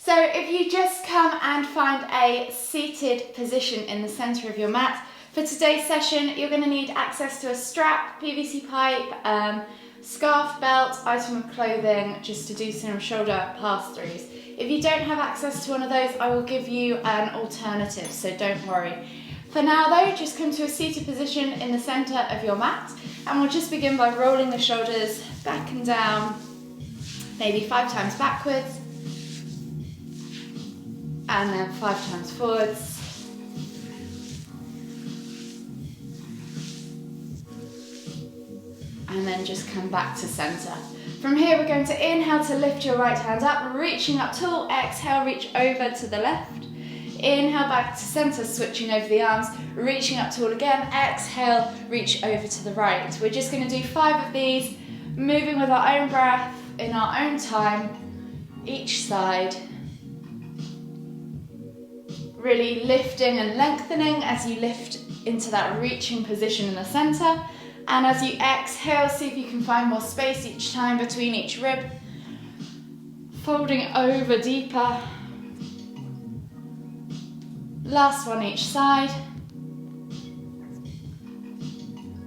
So if you just come and find a seated position in the center of your mat, for today's session, you're going to need access to a strap, PVC pipe, scarf, belt, item of clothing, just to do some shoulder pass-throughs. If you don't have access to one of those, I will give you an alternative, so don't worry. For now though, just come to a seated position in the center of your mat, and we'll just begin by rolling the shoulders back and down, maybe 5 times backwards, and then 5 times forwards. And then just come back to center. From here, we're going to inhale to lift your right hand up, reaching up tall. Exhale, reach over to the left. Inhale back to center, switching over the arms, reaching up tall again. Exhale, reach over to the right. We're just going to do 5 of these, moving with our own breath, in our own time, each side. Really lifting and lengthening as you lift into that reaching position in the center. And as you exhale, see if you can find more space each time between each rib. Folding over deeper. Last one each side.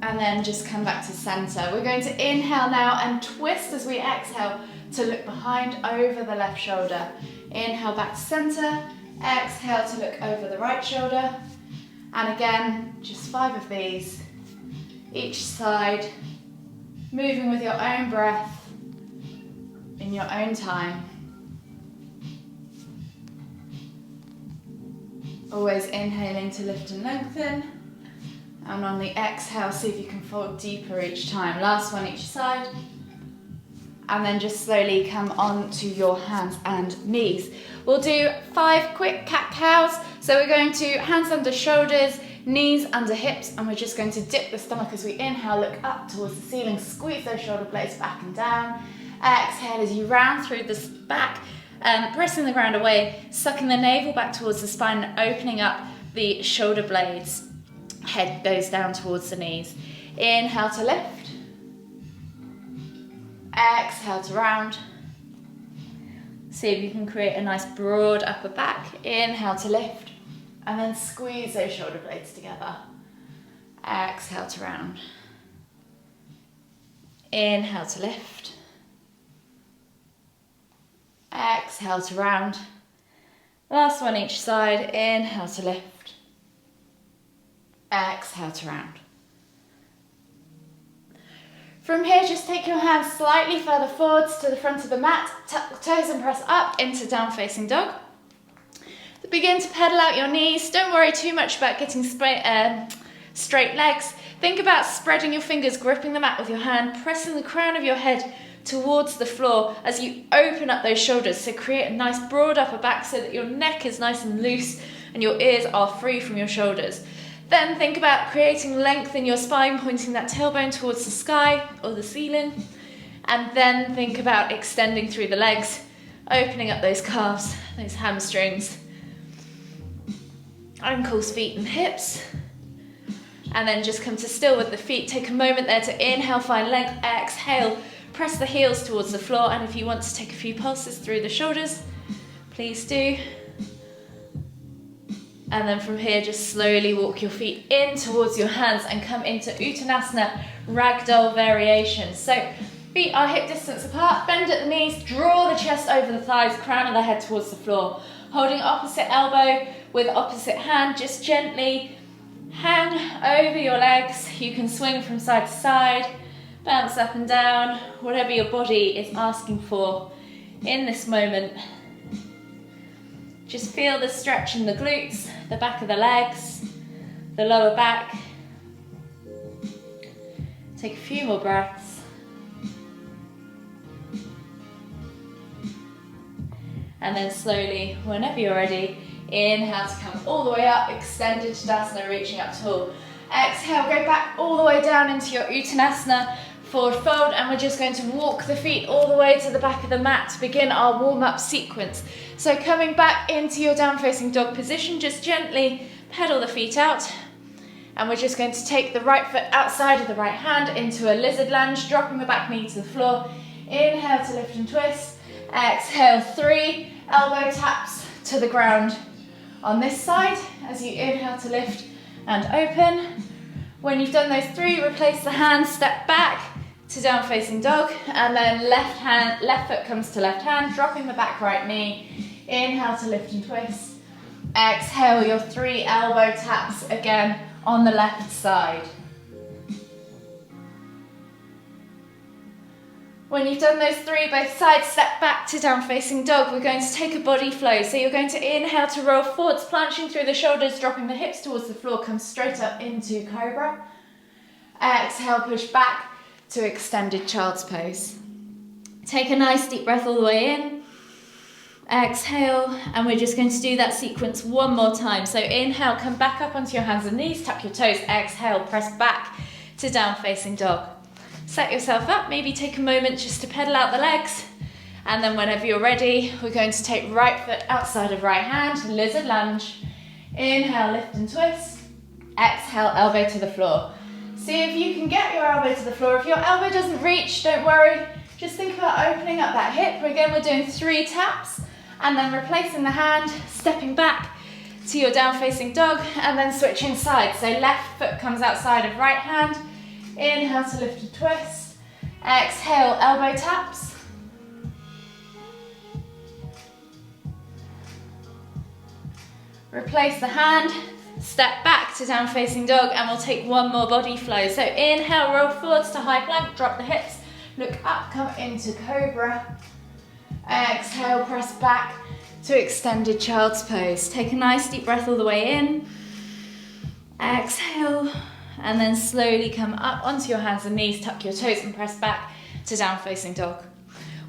And then just come back to center. We're going to inhale now and twist as we exhale to look behind over the left shoulder. Inhale back to center. Exhale to look over the right shoulder. And again, just 5 of these. Each side, moving with your own breath, in your own time. Always inhaling to lift and lengthen. And on the exhale, see if you can fold deeper each time. Last one each side. And then just slowly come on to your hands and knees. We'll do 5 quick cat-cows. So we're going to hands under shoulders, knees under hips, and we're just going to dip the stomach as we inhale, look up towards the ceiling, squeeze those shoulder blades back and down. Exhale as you round through the back, pressing the ground away, sucking the navel back towards the spine, and opening up the shoulder blades. Head goes down towards the knees. Inhale to lift. Exhale to round. See if you can create a nice broad upper back. Inhale to lift. And then squeeze those shoulder blades together. Exhale to round. Inhale to lift. Exhale to round. Last one each side. Inhale to lift. Exhale to round. From here, just take your hands slightly further forwards to the front of the mat. Tuck the toes and press up into down facing dog. Begin to pedal out your knees. Don't worry too much about getting straight legs. Think about spreading your fingers, gripping the mat with your hand, pressing the crown of your head towards the floor as you open up those shoulders. So create a nice broad upper back so that your neck is nice and loose and your ears are free from your shoulders. Then think about creating length in your spine, pointing that tailbone towards the sky or the ceiling. And then think about extending through the legs, opening up those calves, those hamstrings, ankles, feet and hips. And then just come to still with the feet. Take a moment there to inhale, find length. Exhale, press the heels towards the floor. And if you want to take a few pulses through the shoulders, please do. And then from here, just slowly walk your feet in towards your hands and come into Uttanasana Ragdoll variation. So feet are hip distance apart, bend at the knees, draw the chest over the thighs, crown of the head towards the floor. Holding opposite elbow with opposite hand, just gently hang over your legs. You can swing from side to side, bounce up and down, whatever your body is asking for in this moment. Just feel the stretch in the glutes, the back of the legs, the lower back. Take a few more breaths. And then slowly, whenever you're ready, inhale to come all the way up, extended Tadasana, reaching up tall. Exhale, go back all the way down into your Uttanasana forward fold, and we're just going to walk the feet all the way to the back of the mat to begin our warm-up sequence. So coming back into your down facing dog position, just gently pedal the feet out, and we're just going to take the right foot outside of the right hand into a lizard lunge, dropping the back knee to the floor. Inhale to lift and twist. Exhale, 3, elbow taps to the ground on this side as you inhale to lift and open. When you've done those 3, replace the hands, step back to down facing dog, and then left foot comes to left hand, dropping the back right knee. Inhale to lift and twist. Exhale your 3 elbow taps again on the left side. When you've done those 3, both sides, step back to down facing dog. We're going to take a body flow. So you're going to inhale to roll forwards, planching through the shoulders, dropping the hips towards the floor, come straight up into cobra. Exhale, push back to extended child's pose. Take a nice deep breath all the way in. Exhale, and we're just going to do that sequence one more time. So inhale, come back up onto your hands and knees, tuck your toes. Exhale, press back to down facing dog. Set yourself up, maybe take a moment just to pedal out the legs. And then whenever you're ready, we're going to take right foot outside of right hand, lizard lunge. Inhale, lift and twist. Exhale, elbow to the floor. See if you can get your elbow to the floor. If your elbow doesn't reach, don't worry. Just think about opening up that hip. Again, we're doing 3 taps and then replacing the hand, stepping back to your down facing dog, and then switching sides. So left foot comes outside of right hand. Inhale to lift and twist. Exhale, elbow taps. Replace the hand, step back to down facing dog, and we'll take one more body flow. So inhale, roll forwards to high plank, drop the hips, look up, come into cobra. Exhale, press back to extended child's pose. Take a nice deep breath all the way in. Exhale. And then slowly come up onto your hands and knees, tuck your toes and press back to down facing dog.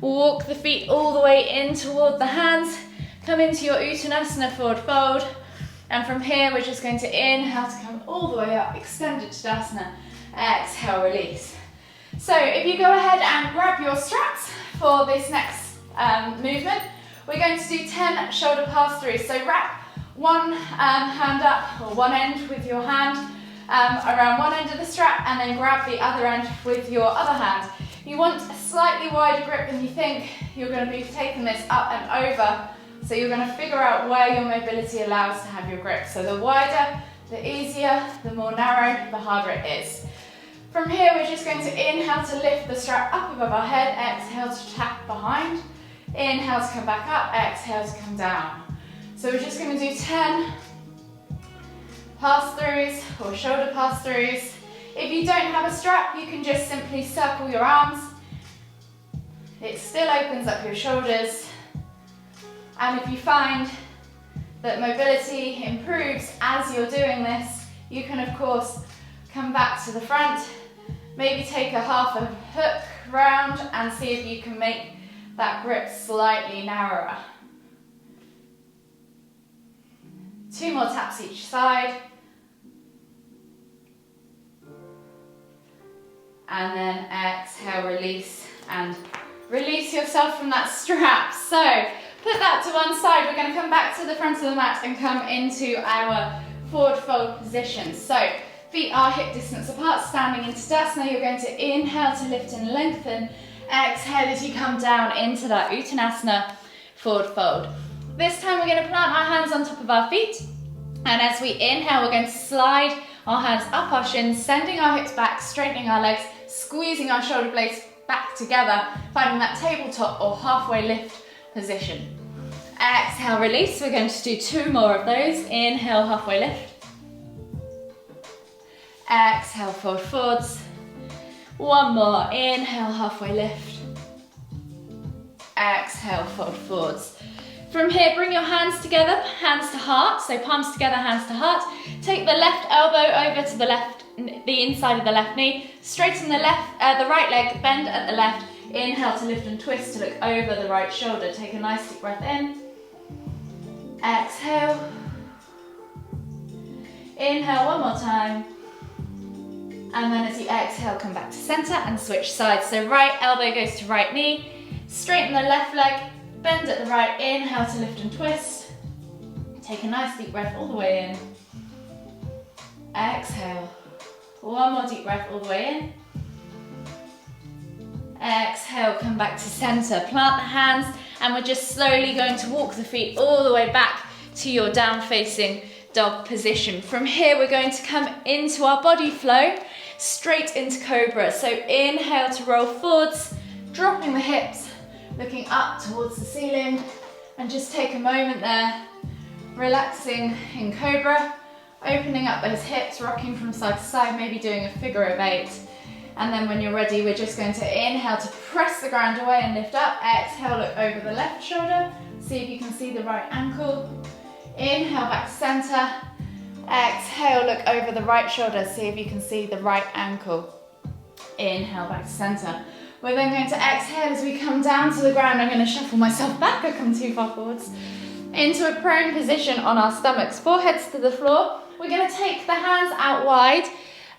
Walk the feet all the way in toward the hands, come into your Uttanasana forward fold, and from here we're just going to inhale to come all the way up, extended Tadasana, exhale, release. So if you go ahead and grab your straps for this next movement, we're going to do 10 shoulder pass-throughs. So wrap one hand up, or one end with your hand, around one end of the strap, and then grab the other end with your other hand. You want a slightly wider grip than you think. You're going to be taking this up and over, so you're going to figure out where your mobility allows to have your grip. So the wider, the easier, the more narrow, the harder it is. From here, we're just going to inhale to lift the strap up above our head, exhale to tap behind, inhale to come back up, exhale to come down. So we're just going to do 10 pass-throughs or shoulder pass-throughs. If you don't have a strap, you can just simply circle your arms. It still opens up your shoulders. And if you find that mobility improves as you're doing this, you can of course come back to the front, maybe take a half a hook round and see if you can make that grip slightly narrower. 2 more taps each side. And then exhale, release, and release yourself from that strap. So put that to one side. We're going to come back to the front of the mat and come into our forward fold position. So feet are hip distance apart, standing into Tadasana. You're going to inhale to lift and lengthen. Exhale as you come down into that Uttanasana forward fold. This time we're going to plant our hands on top of our feet. And as we inhale, we're going to slide our hands up our shins, sending our hips back, straightening our legs, squeezing our shoulder blades back together, finding that tabletop or halfway lift position. Exhale, release. We're going to do 2 more of those. Inhale, halfway lift. Exhale, fold forwards. 1 more. Inhale, halfway lift. Exhale, fold forwards. From here, bring your hands together, hands to heart, so palms together, hands to heart. Take the left elbow over to the inside of the left knee. Straighten the right leg, bend at the left. Inhale to lift and twist to look over the right shoulder. Take a nice deep breath in. Exhale. Inhale 1 more time. And then as you exhale, come back to center and switch sides. So right elbow goes to right knee. Straighten the left leg. Bend at the right, inhale to lift and twist. Take a nice deep breath all the way in. Exhale. 1 more deep breath all the way in. Exhale, come back to center. Plant the hands and we're just slowly going to walk the feet all the way back to your down facing dog position. From here, we're going to come into our body flow, straight into cobra. So inhale to roll forwards, dropping the hips, looking up towards the ceiling, and just take a moment there, relaxing in cobra, opening up those hips, rocking from side to side, maybe doing a figure of 8. And then when you're ready, we're just going to inhale to press the ground away and lift up. Exhale, look over the left shoulder, see if you can see the right ankle. Inhale back to center. Exhale, look over the right shoulder, see if you can see the right ankle. Inhale back to center. We're then going to exhale as we come down to the ground. I'm going to shuffle myself back, I've come too far forwards. Into a prone position on our stomachs, foreheads to the floor. We're going to take the hands out wide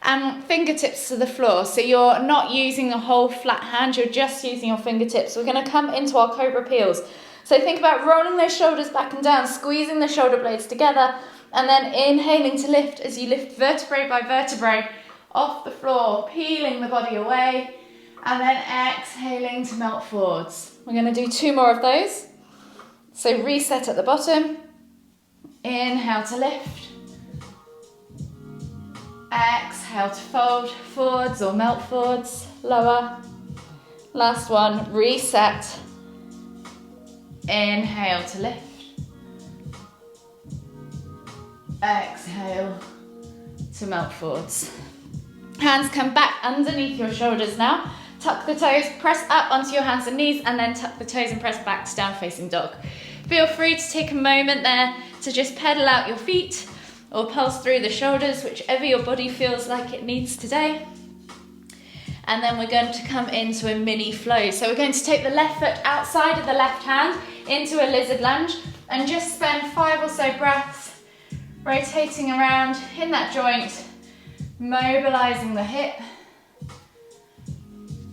and fingertips to the floor. So you're not using the whole flat hand, you're just using your fingertips. We're going to come into our cobra peels. So think about rolling those shoulders back and down, squeezing the shoulder blades together, and then inhaling to lift as you lift vertebrae by vertebrae off the floor, peeling the body away, and then exhaling to melt forwards. We're going to do 2 more of those. So reset at the bottom, inhale to lift, exhale to fold forwards or melt forwards, lower. Last one, reset. Inhale to lift. Exhale to melt forwards. Hands come back underneath your shoulders now. Tuck the toes, press up onto your hands and knees, and then tuck the toes and press back to down facing dog. Feel free to take a moment there to just pedal out your feet or pulse through the shoulders, whichever your body feels like it needs today. And then we're going to come into a mini flow. So we're going to take the left foot outside of the left hand into a lizard lunge and just spend 5 or so breaths rotating around in that joint, mobilizing the hip.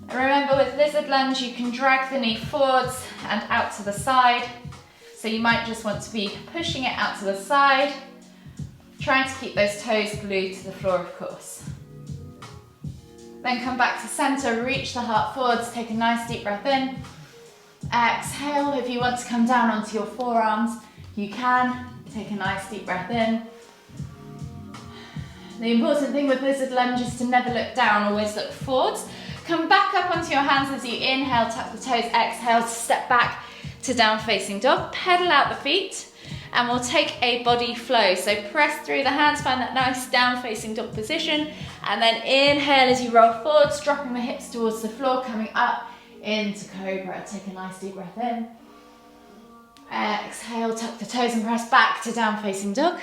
Remember, with lizard lunge, you can drag the knee forwards and out to the side. So you might just want to be pushing it out to the side, trying to keep those toes glued to the floor, of course. Then come back to center, reach the heart forwards, take a nice deep breath in. Exhale. If you want to come down onto your forearms, you can. Take a nice deep breath in. The important thing with lizard lunge is to never look down, always look forwards. Come back up onto your hands as you inhale, tuck the toes, exhale to step back to down facing dog. Pedal out the feet and we'll take a body flow. So press through the hands, find that nice down facing dog position, and then inhale as you roll forwards, dropping the hips towards the floor, coming up into cobra. Take a nice deep breath in. Exhale, tuck the toes and press back to down facing dog.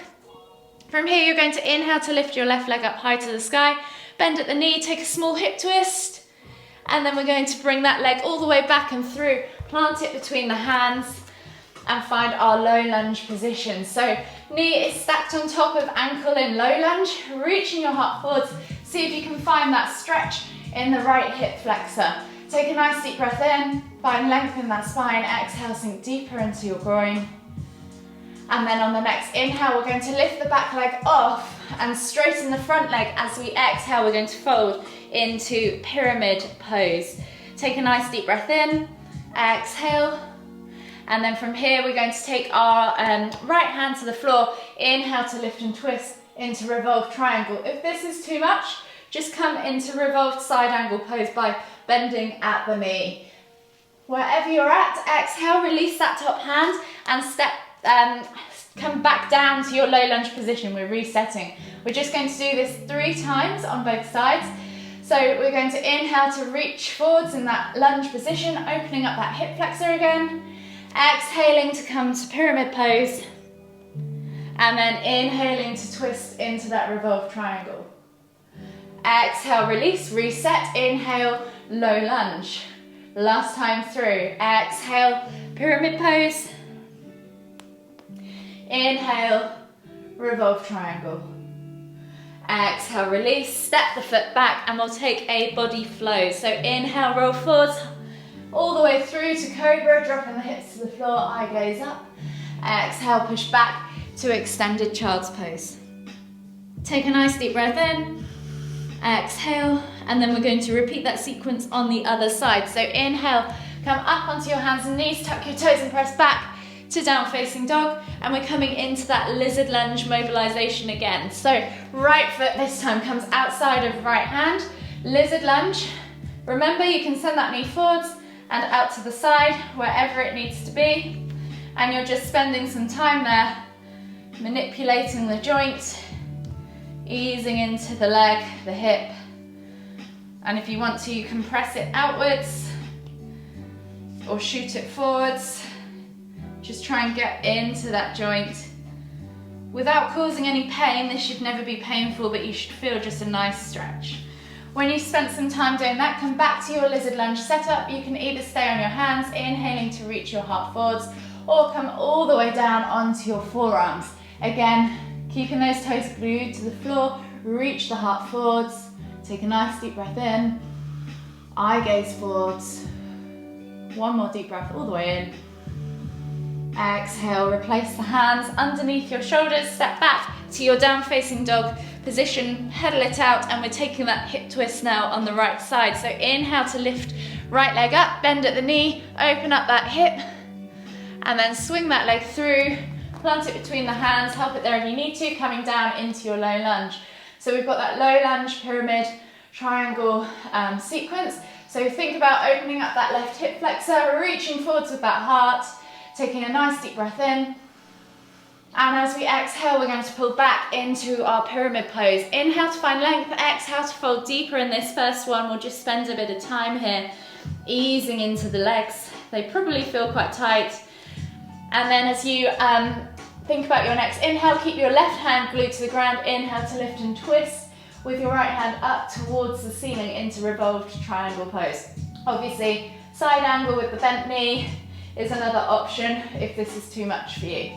From here, you're going to inhale to lift your left leg up high to the sky, bend at the knee, take a small hip twist, and then we're going to bring that leg all the way back and through, plant it between the hands, and find our low lunge position. So knee is stacked on top of ankle in low lunge, reaching your heart forwards. See if you can find that stretch in the right hip flexor. Take a nice deep breath in, find length in that spine, exhale, sink deeper into your groin. And then on the next inhale, we're going to lift the back leg off and straighten the front leg. As we exhale, we're going to fold into pyramid pose. Take a nice deep breath in, exhale. And then from here, we're going to take our right hand to the floor, inhale to lift and twist into revolved triangle. If this is too much, just come into revolved side angle pose by bending at the knee. Wherever you're at, exhale, release that top hand and step, come back down to your low lunge position. We're resetting. We're just going to do this 3 times on both sides. So we're going to inhale to reach forwards in that lunge position, opening up that hip flexor again. Exhaling to come to pyramid pose. And then inhaling to twist into that revolved triangle. Exhale, release, reset, inhale, low lunge. Last time through. Exhale, pyramid pose. Inhale, revolved triangle. Exhale, release, step the foot back, and we'll take a body flow. So inhale, roll forwards, all the way through to cobra, dropping the hips to the floor, eye gaze up. Exhale, push back to extended child's pose. Take a nice deep breath in. Exhale, and then we're going to repeat that sequence on the other side. So inhale, Come up onto your hands and knees, tuck your toes and press back to down facing dog, and we're coming into that lizard lunge mobilization again. So right foot this time comes outside of right hand, lizard lunge. Remember, you can send that knee forwards and out to the side, wherever it needs to be, and you're just spending some time there manipulating the joint, easing into the leg, the hip, and if you want to, you can press it outwards or shoot it forwards. Just try and get into that joint without causing any pain. This should never be painful, but you should feel just a nice stretch. When you've spent some time doing that, come back to your lizard lunge setup. You can either stay on your hands, inhaling to reach your heart forwards, or come all the way down onto your forearms. Again, keeping those toes glued to the floor, reach the heart forwards. Take a nice deep breath in, eye gaze forwards. One more deep breath all the way in. Exhale, replace the hands underneath your shoulders, step back to your down facing dog position, pedal it out, and we're taking that hip twist now on the right side. So inhale to lift right leg up, bend at the knee, open up that hip, and then swing that leg through, plant it between the hands, help it there if you need to, coming down into your low lunge. So we've got that low lunge, pyramid, triangle sequence. So think about opening up that left hip flexor, reaching forwards with that heart, taking a nice deep breath in. And as we exhale, we're going to pull back into our pyramid pose. Inhale to find length, exhale to fold deeper in this first one. We'll just spend a bit of time here, easing into the legs. They probably feel quite tight. And then as you think about your next inhale, keep your left hand glued to the ground. Inhale to lift and twist with your right hand up towards the ceiling into revolved triangle pose. Obviously, side angle with the bent knee is another option if this is too much for you.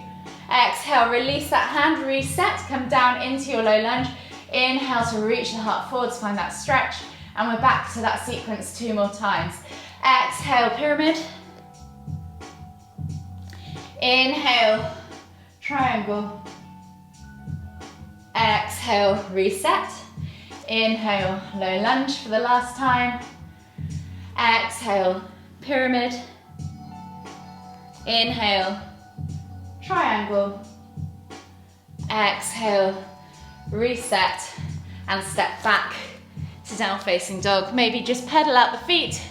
Exhale, release that hand, reset, come down into your low lunge. Inhale to reach the heart forwards, find that stretch, and we're back to that sequence 2 more times. Exhale, pyramid. Inhale, triangle. Exhale, reset. Inhale, low lunge for the last time. Exhale, pyramid. Inhale, triangle. Exhale, reset, and step back to down facing dog. Maybe just pedal out the feet.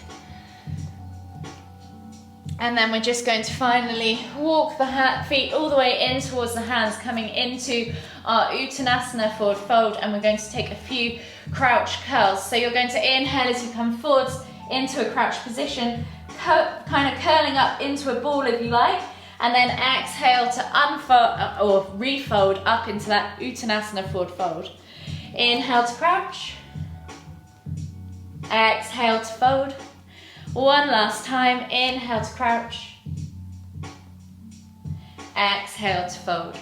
And then we're just going to finally walk the feet all the way in towards the hands, coming into our Uttanasana forward fold, and we're going to take a few crouch curls. So you're going to inhale as you come forwards into a crouch position, kind of curling up into a ball if you like, and then exhale to unfold or refold up into that Uttanasana forward fold. Inhale to crouch, exhale to fold. One last time, inhale to crouch, exhale to fold.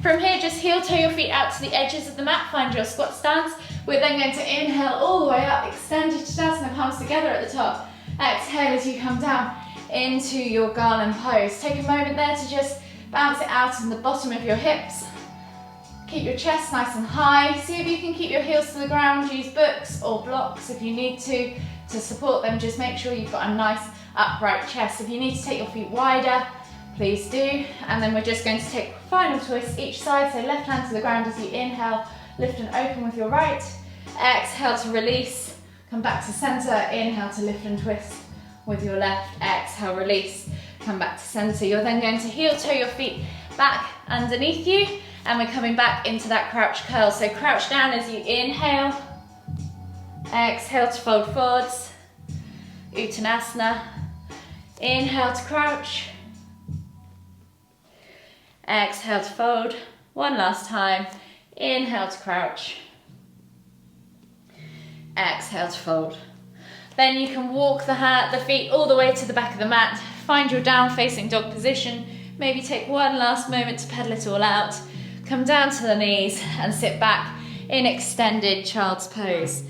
From here, just heel toe your feet out to the edges of the mat, find your squat stance. We're then going to inhale all the way up, extend your Uttanasana, palms together at the top. Exhale as you come down into your garland pose. Take a moment there to just bounce it out in the bottom of your hips. Keep your chest nice and high. See if you can keep your heels to the ground. Use books or blocks if you need to support them. Just make sure you've got a nice upright chest. If you need to take your feet wider, please do. And then we're just going to take final twist each side. So left hand to the ground as you inhale, lift and open with your right. Exhale to release, come back to center. Inhale to lift and twist with your left. Exhale, release, come back to center. You're then going to heel toe your feet back underneath you, and we're coming back into that crouch curl. So crouch down as you inhale, exhale to fold forwards, Uttanasana. Inhale to crouch, exhale to fold. One last time, inhale to crouch, exhale to fold. Then you can walk the feet all the way to the back of the mat, find your down facing dog position, maybe take one last moment to pedal it all out, come down to the knees and sit back in extended child's pose.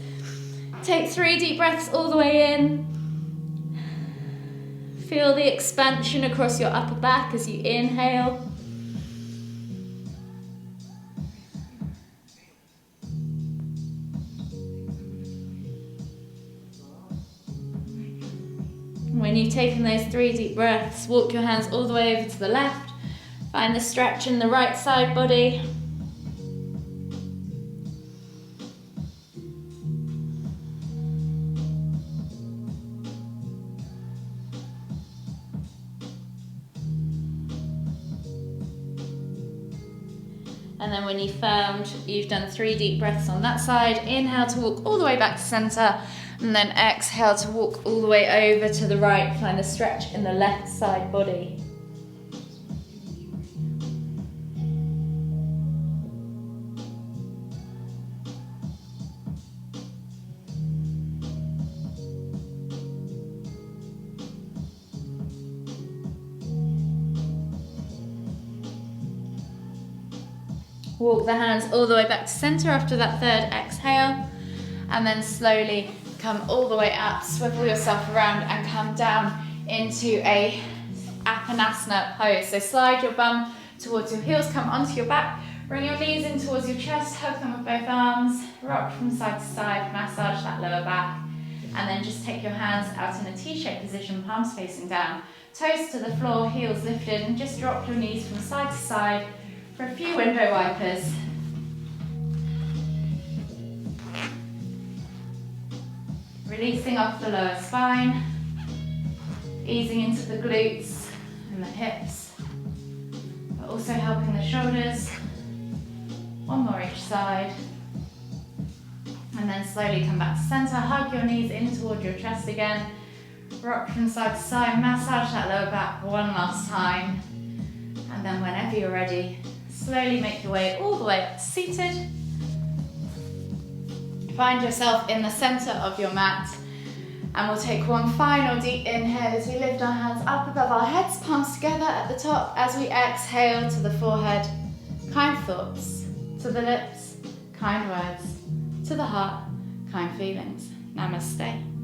Take 3 deep breaths all the way in. Feel the expansion across your upper back as you inhale. When you've taken those 3 deep breaths, walk your hands all the way over to the left. Find the stretch in the right side body. And then when you've found you've done 3 deep breaths on that side, inhale to walk all the way back to center, and then exhale to walk all the way over to the right. Find the stretch in the left side body. Walk the hands all the way back to center after that 3rd exhale, and then slowly come all the way up, swivel yourself around and come down into a Apanasana pose. So slide your bum towards your heels, come onto your back, bring your knees in towards your chest, hug them with both arms, rock from side to side, massage that lower back, and then just take your hands out in a T-shaped position, palms facing down, toes to the floor, heels lifted, and just drop your knees from side to side for a few window wipers. Releasing off the lower spine, easing into the glutes and the hips, but also helping the shoulders. One more each side. And then slowly come back to center, hug your knees in toward your chest again, rock from side to side, massage that lower back one last time. And then whenever you're ready, slowly make your way all the way up to seated. Find yourself in the center of your mat, and we'll take one final deep inhale as we lift our hands up above our heads, palms together at the top as we exhale to the forehead. Kind thoughts to the lips, kind words to the heart, kind feelings. Namaste.